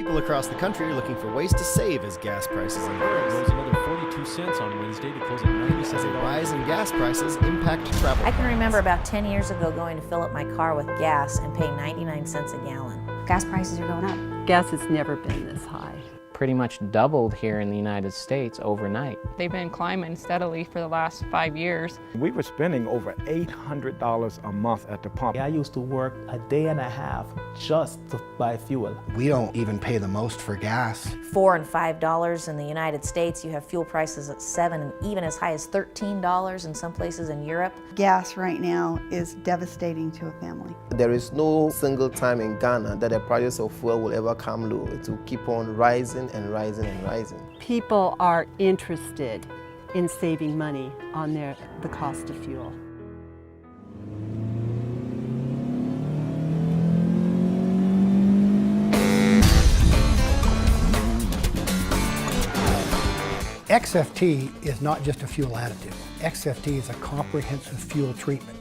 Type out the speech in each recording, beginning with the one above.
People across the country are looking for ways to save as gas prices increase. Rose another 42 cents on Wednesday to close at $97. As a rise in gas prices impact travel I can plans. remember about 10 years ago going to fill up my car with gas and paying 99 cents a gallon. Gas prices are going up. Gas has never been this high. Pretty much doubled here in the United States overnight. They've been climbing steadily for the last 5 years. We were spending over $800 a month at the pump. I used to work a day and a half just to buy fuel. We don't even pay the most for gas. $4 and $5 in the United States. You have fuel prices at $7 and even as high as $13 in some places in Europe. Gas right now is devastating to a family. There is no single time in Ghana that the prices of fuel will ever come low. It will keep on rising and rising and rising. People are interested in saving money on the cost of fuel. XFT is not just a fuel additive. XFT is a comprehensive fuel treatment.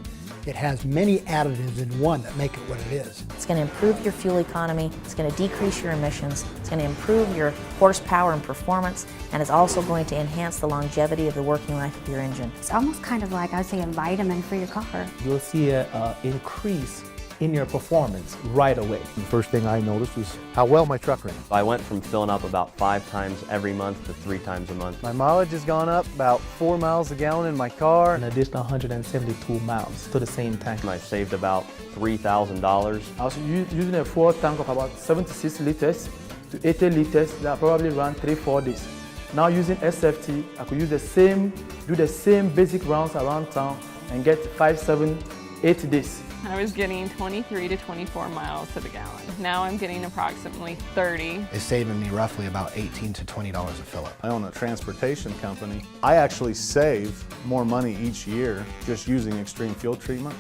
It has many additives in one that make it what it is. It's going to improve your fuel economy, it's going to decrease your emissions, it's going to improve your horsepower and performance, and it's also going to enhance the longevity of the working life of your engine. It's almost kind of like, I would say, a vitamin for your car. You'll see an increase in your performance right away. The first thing I noticed was how well my truck ran. I went from filling up about 5 times every month to 3 times a month. My mileage has gone up about 4 miles a gallon in my car. An additional 172 miles to the same tank. I saved about $3,000. I was using a fuel tank of about 76 liters to 80 liters that probably ran 3-4 days. Now using SFT, I could use do the same basic rounds around town and get 5, 7, 8 days. I was getting 23 to 24 miles to the gallon. Now I'm getting approximately 30. It's saving me roughly about $18 to $20 a fill-up. I own a transportation company. I actually save more money each year just using Xtreme fuel treatment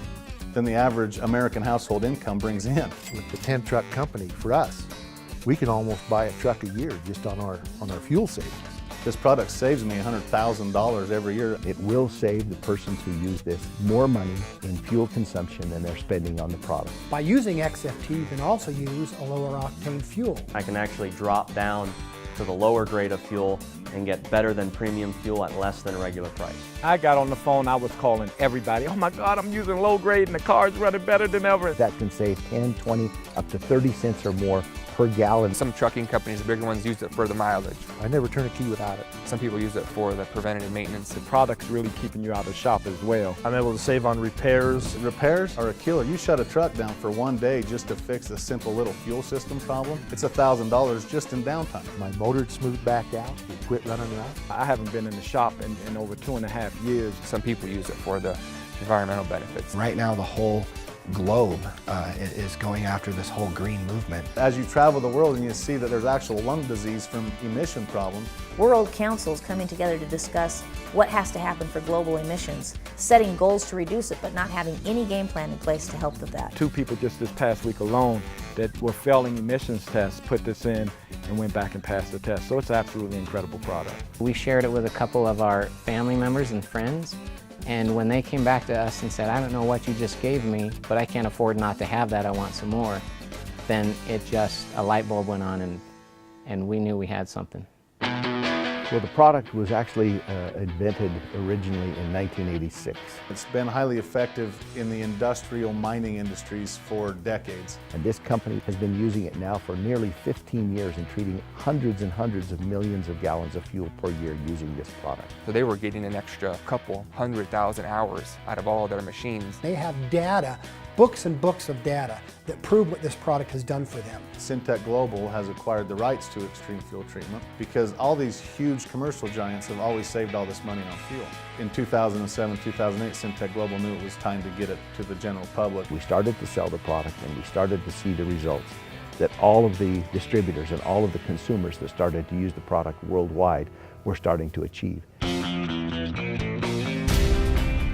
than the average American household income brings in. With the 10-truck company, for us, we can almost buy a truck a year just on our fuel savings. This product saves me $100,000 every year. It will save the persons who use this more money in fuel consumption than they're spending on the product. By using XFT, you can also use a lower octane fuel. I can actually drop down to the lower grade of fuel and get better than premium fuel at less than a regular price. I got on the phone, I was calling everybody. Oh my God, I'm using low grade and the car's running better than ever. That can save 10, 20, up to 30 cents or more per gallon. Some trucking companies, the bigger ones, use it for the mileage. I never turn a key without it. Some people use it for the preventative maintenance. The product's really keeping you out of shop as well. I'm able to save on repairs. Repairs are a killer. You shut a truck down for one day just to fix a simple little fuel system problem. It's $1,000 just in downtime. My motor'd smooth back out, it quit running around. I haven't been in the shop in over 2.5 years. Some people use it for the environmental benefits. Right now, the whole globe is going after this whole green movement. As you travel the world and you see that there's actual lung disease from emission problems. World Council's coming together to discuss what has to happen for global emissions, setting goals to reduce it, but not having any game plan in place to help with that. 2 people just this past week alone that were failing emissions tests put this in and went back and passed the test. So it's an absolutely incredible product. We shared it with a couple of our family members and friends. And when they came back to us and said, I don't know what you just gave me, but I can't afford not to have that, I want some more, then a light bulb went on and we knew we had something. Well, the product was actually invented originally in 1986. It's been highly effective in the industrial mining industries for decades. And this company has been using it now for nearly 15 years and treating hundreds and hundreds of millions of gallons of fuel per year using this product. So they were getting an extra couple 100,000 hours out of all of their machines. They have data, books and books of data that prove what this product has done for them. Syntec Global has acquired the rights to Xtreme fuel treatment because all these huge commercial giants have always saved all this money on fuel. In 2007, 2008, Syntec Global knew it was time to get it to the general public. We started to sell the product and we started to see the results that all of the distributors and all of the consumers that started to use the product worldwide were starting to achieve.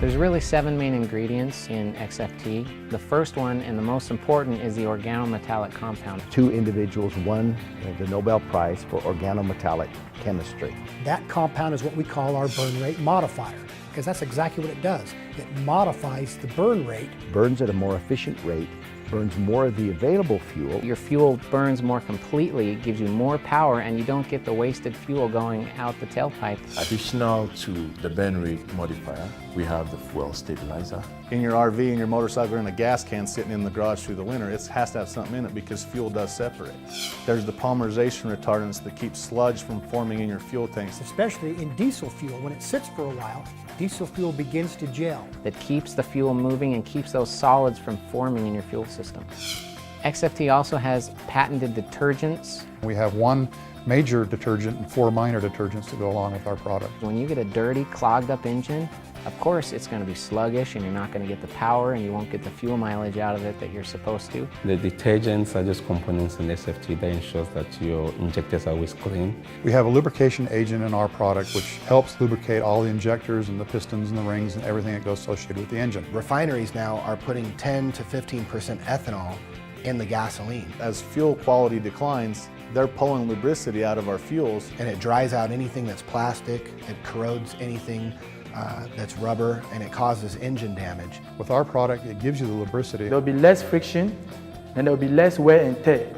There's really 7 main ingredients in XFT. The first one and the most important is the organometallic compound. 2 individuals won the Nobel Prize for organometallic chemistry. That compound is what we call our burn rate modifier, because that's exactly what it does. It modifies the burn rate. Burns at a more efficient rate, burns more of the available fuel. Your fuel burns more completely, it gives you more power, and you don't get the wasted fuel going out the tailpipe. Additional to the burn rate modifier, we have the fuel stabilizer. In your RV and your motorcycle, in a gas can sitting in the garage through the winter, it has to have something in it because fuel does separate. There's the polymerization retardants that keep sludge from forming in your fuel tanks. Especially in diesel fuel, when it sits for a while, diesel fuel begins to gel. That keeps the fuel moving and keeps those solids from forming in your fuel system. XFT also has patented detergents. We have one major detergent and 4 minor detergents to go along with our product. When you get a dirty, clogged up engine, of course it's going to be sluggish and you're not going to get the power and you won't get the fuel mileage out of it that you're supposed to. The detergents are just components in SFT that ensures that your injectors are always clean. We have a lubrication agent in our product which helps lubricate all the injectors and the pistons and the rings and everything that goes associated with the engine. Refineries now are putting 10 to 15% ethanol in the gasoline. As fuel quality declines, they're pulling lubricity out of our fuels. And it dries out anything that's plastic, it corrodes anything that's rubber, and it causes engine damage. With our product, it gives you the lubricity. There'll be less friction and there'll be less wear and tear.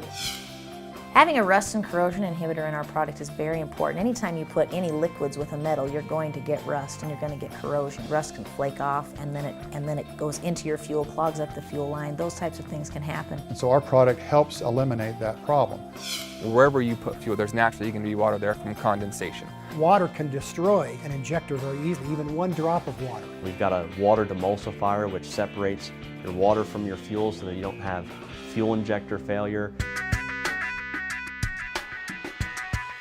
Having a rust and corrosion inhibitor in our product is very important. Anytime you put any liquids with a metal, you're going to get rust and you're going to get corrosion. Rust can flake off and then it goes into your fuel, clogs up the fuel line. Those types of things can happen. And so our product helps eliminate that problem. Wherever you put fuel, there's naturally going to be water there from condensation. Water can destroy an injector very easily, even one drop of water. We've got a water demulsifier which separates your water from your fuel so that you don't have fuel injector failure.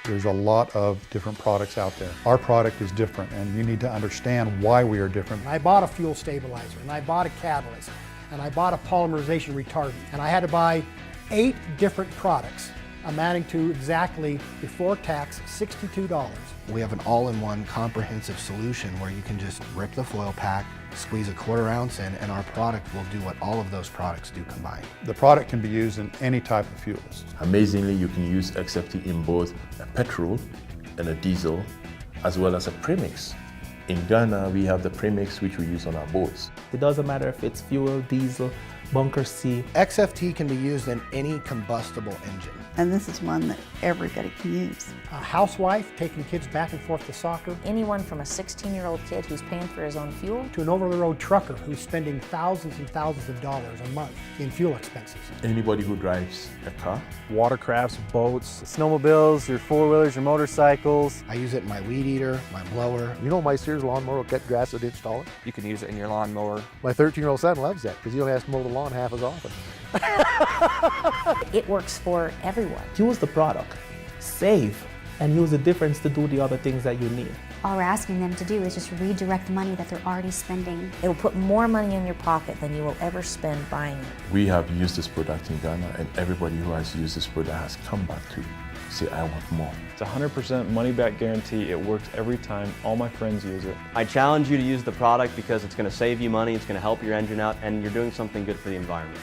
There's a lot of different products out there. Our product is different, and you need to understand why we are different. I bought a fuel stabilizer, and I bought a catalyst, and I bought a polymerization retardant, and I had to buy 8 different products amounting to exactly, before tax, $62. We have an all-in-one comprehensive solution where you can just rip the foil pack, squeeze a 1/4 ounce in, and our product will do what all of those products do combined. The product can be used in any type of fuels. Amazingly, you can use XFT in both a petrol and a diesel, as well as a premix. In Ghana, we have the premix which we use on our boats. It doesn't matter if it's fuel, diesel, bunker C. XFT can be used in any combustible engine. And this is one that everybody can use. A housewife taking kids back and forth to soccer. Anyone from a 16-year-old kid who's paying for his own fuel to an over-the-road trucker who's spending thousands and thousands of dollars a month in fuel expenses. Anybody who drives a car. Watercrafts, boats, snowmobiles, your four-wheelers, your motorcycles. I use it in my weed eater, my blower. You know my Sears lawnmower will cut grass with install it? You can use it in your lawnmower. My 13-year-old son loves that because he only has to mow the lawn half as often. It works for everyone. Use the product, save, and use the difference to do the other things that you need. All we're asking them to do is just redirect the money that they're already spending. It will put more money in your pocket than you will ever spend buying it. We have used this product in Ghana, and everybody who has used this product has come back to say, I want more. It's a 100% money-back guarantee. It works every time. All my friends use it. I challenge you to use the product because it's going to save you money, it's going to help your engine out, and you're doing something good for the environment.